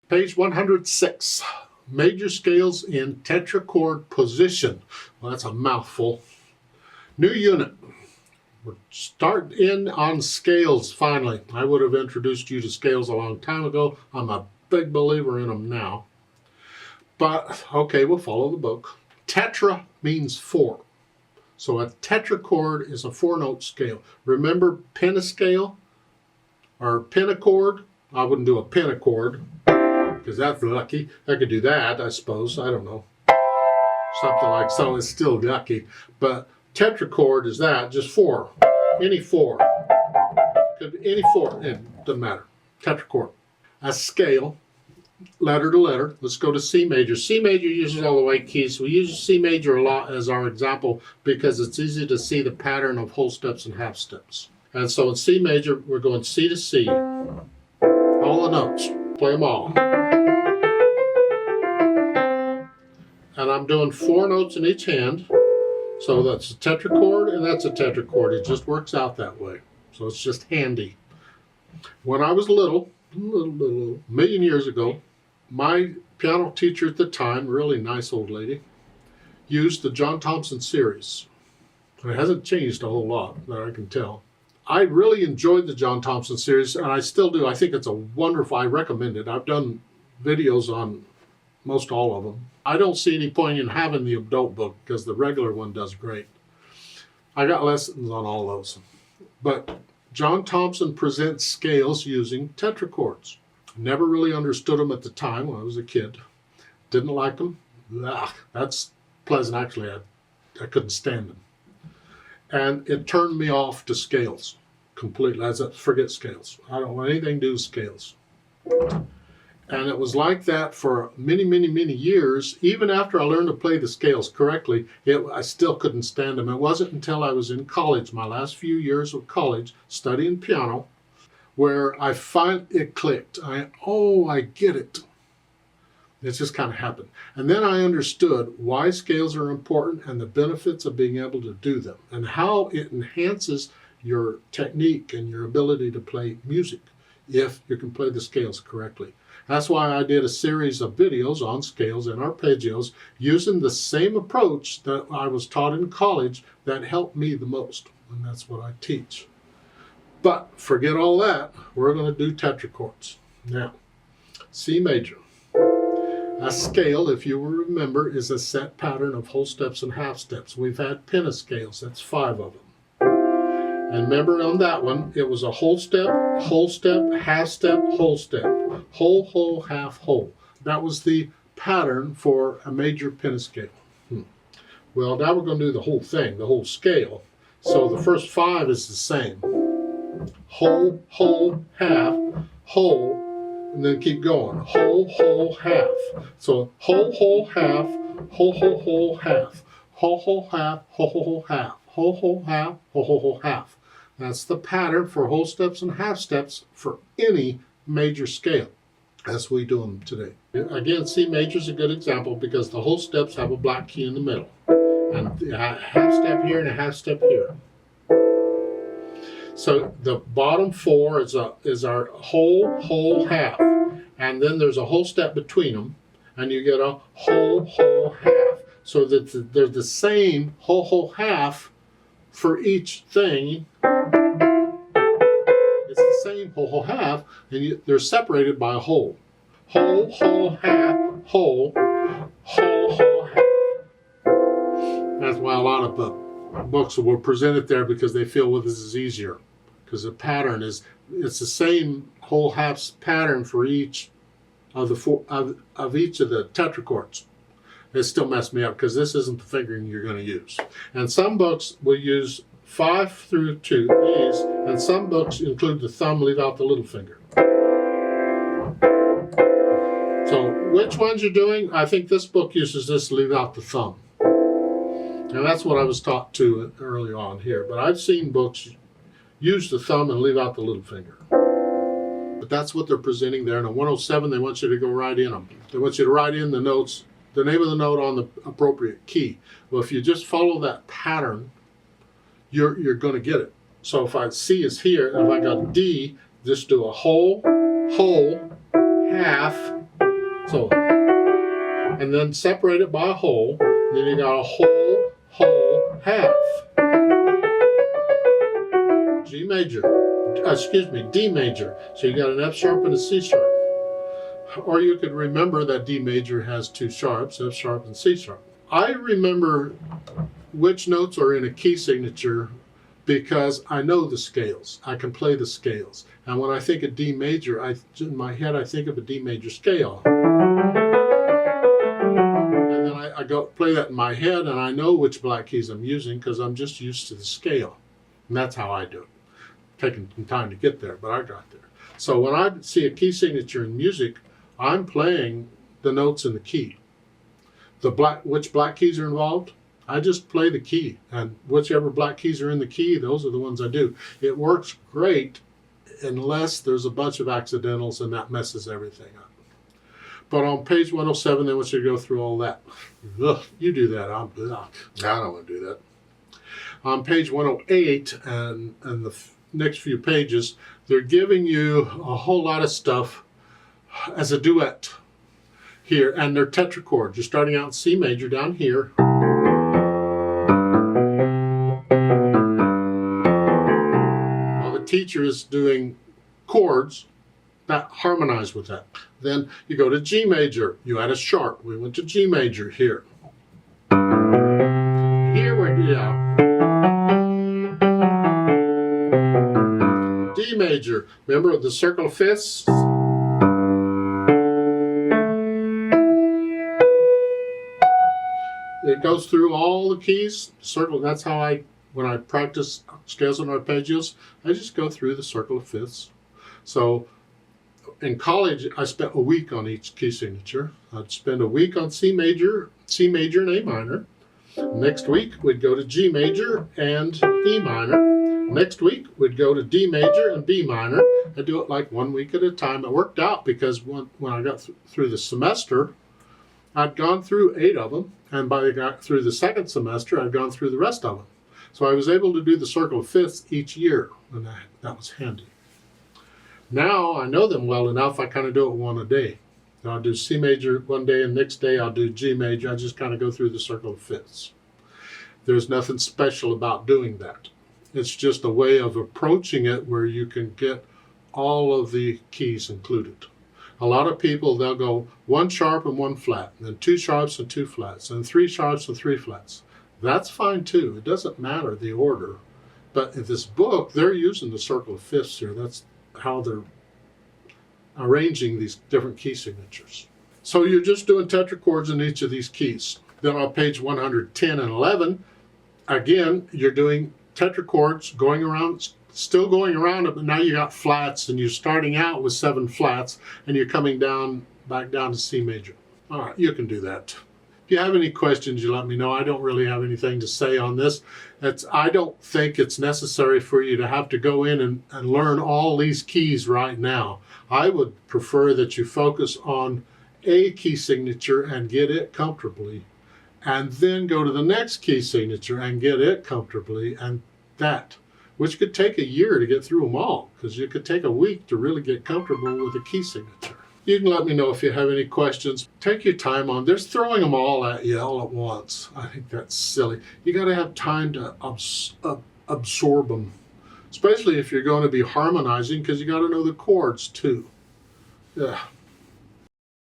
Page 106, major scales in tetrachord position. Well, that's a mouthful. New unit. We're starting in on scales finally. I would have introduced you to scales a long time ago. I'm a big believer in them now. But, okay, we'll follow the book. Tetra means four. So a tetrachord is a four-note scale. Remember pentascale or pentachord? I wouldn't do a pentachord because that's lucky. I could do that, I suppose. I don't know. Something like so. It's still yucky. But tetrachord is that, just four. Any four. Could be any four. It doesn't matter. Tetrachord. A scale, letter to letter. Let's go to C major. C major uses all the white keys. We use C major a lot as our example because it's easy to see the pattern of whole steps and half steps. And so in C major, we're going C to C. All the notes. Play them all. And I'm doing four notes in each hand. So that's a tetrachord and that's a tetrachord. It just works out that way. So it's just handy. When I was little, a million years ago, my piano teacher at the time, really nice old lady, used the John Thompson series. It hasn't changed a whole lot that I can tell. I really enjoyed the John Thompson series, and I still do. I think it's a wonderful, I recommend it. I've done videos on most all of them. I don't see any point in having the adult book because the regular one does great. I got lessons on all those. But John Thompson presents scales using tetrachords. Never really understood them at the time when I was a kid. Didn't like them. That's pleasant, actually. I couldn't stand them. And it turned me off to scales completely. Forget scales. I don't want anything to do with scales. And it was like that for many, many, many years. Even after I learned to play the scales correctly, I still couldn't stand them. It wasn't until I was in college, my last few years of college, studying piano, where I find it clicked. I get it. It just kind of happened. And then I understood why scales are important and the benefits of being able to do them and how it enhances your technique and your ability to play music if you can play the scales correctly. That's why I did a series of videos on scales and arpeggios using the same approach that I was taught in college that helped me the most. And that's what I teach. But forget all that. We're going to do tetrachords. Now, C major. A scale, if you will remember, is a set pattern of whole steps and half steps. We've had pentascales. That's 5 of them. And remember on that one, it was a whole step, half step, whole step. Whole, whole, half, whole. That was the pattern for a major pentascale. Well, now we're going to do the whole thing, the whole scale. So the first 5 is the same. Whole, whole, half, whole, and then keep going. Whole, whole, half. So whole, whole, half, whole, whole, whole, half. Whole, whole, half, whole, whole, whole, half. Whole, whole, half, whole, whole, whole, half. That's the pattern for whole steps and half steps for any major scale as we do them today. Again, C major is a good example because the whole steps have a black key in the middle. And a half step here and a half step here. So the bottom 4 is our whole, whole, half. And then there's a whole step between them. And you get a whole, whole, half. So that they're the same whole, whole, half for each thing. It's the same whole, whole, half. And they're separated by a whole. Whole, whole, half, whole, whole, whole, half. That's why a lot of books will present it there because they feel, well, this is easier. Because the pattern it's the same whole half pattern for each of each of the tetrachords. It still messed me up because this isn't the fingering you're going to use. And some books will use 5 through 2, these, and some books include the thumb, leave out the little finger. So which ones you're doing? I think this book uses this, leave out the thumb. And that's what I was taught to early on here. But I've seen books use the thumb and leave out the little finger. But that's what they're presenting there. And on 107, they want you to go right in them. They want you to write in the notes, the name of the note on the appropriate key. Well, if you just follow that pattern, you're going to get it. So if C is here, and if I got D, just do a whole, whole, half, So, and then separate it by a hole. Then you got a whole, whole, half. G major, D major. So you got an F sharp and a C sharp. Or you could remember that D major has two sharps, F sharp and C sharp. I remember which notes are in a key signature because I know the scales. I can play the scales. And when I think of D major, in my head I think of a D major scale. And then I go play that in my head, and I know which black keys I'm using because I'm just used to the scale. And that's how I do it. Taking some time to get there, but I got there. So when I see a key signature in music, I'm playing the notes in the key. Which black keys are involved? I just play the key, and whichever black keys are in the key, those are the ones I do. It works great unless there's a bunch of accidentals, and that messes everything up. But on page 107, they want you to go through all that. Ugh, you do that. I don't want to do that. On page 108 and the next few pages, they're giving you a whole lot of stuff as a duet here, and they're tetrachords. You're starting out in C major down here. While the teacher is doing chords that harmonize with that. Then you go to G major. You add a sharp. We went to G major here. Here we're, D major. Remember the circle of fifths? It goes through all the keys. Circle. That's how when I practice scales and arpeggios, I just go through the circle of fifths. So in college, I spent a week on each key signature. I'd spend a week on C major and A minor. Next week, we'd go to G major and E minor. Next week, we'd go to D major and B minor. I'd do it like 1 week at a time. It worked out because when I got through the semester, I'd gone through 8 of them. And by the time I got through the second semester, I'd gone through the rest of them. So I was able to do the circle of fifths each year, and that was handy. Now I know them well enough, I kind of do it one a day. I'll do C major one day, and next day I'll do G major. I just kind of go through the circle of fifths. There's nothing special about doing that. It's just a way of approaching it where you can get all of the keys included. A lot of people, they'll go 1 sharp and 1 flat, and then 2 sharps and 2 flats, and 3 sharps and 3 flats. That's fine too. It doesn't matter the order. But in this book, they're using the circle of fifths here. That's how they're arranging these different key signatures. So you're just doing tetrachords in each of these keys. Then on page 110 and 11, again, you're doing tetrachords still going around it, but now you got flats, and you're starting out with 7 flats, and you're coming back down to C major. All right, you can do that. If you have any questions, you let me know. I don't really have anything to say on this. I don't think it's necessary for you to have to go in and learn all these keys right now. I would prefer that you focus on a key signature and get it comfortably, and then go to the next key signature and get it comfortably, and that, which could take a year to get through them all, because you could take a week to really get comfortable with a key signature. You can let me know if you have any questions. Take your time on this. Throwing them all at you all at once, I think that's silly. You got to have time to absorb them, especially if you're going to be harmonizing, because you got to know the chords too. Yeah.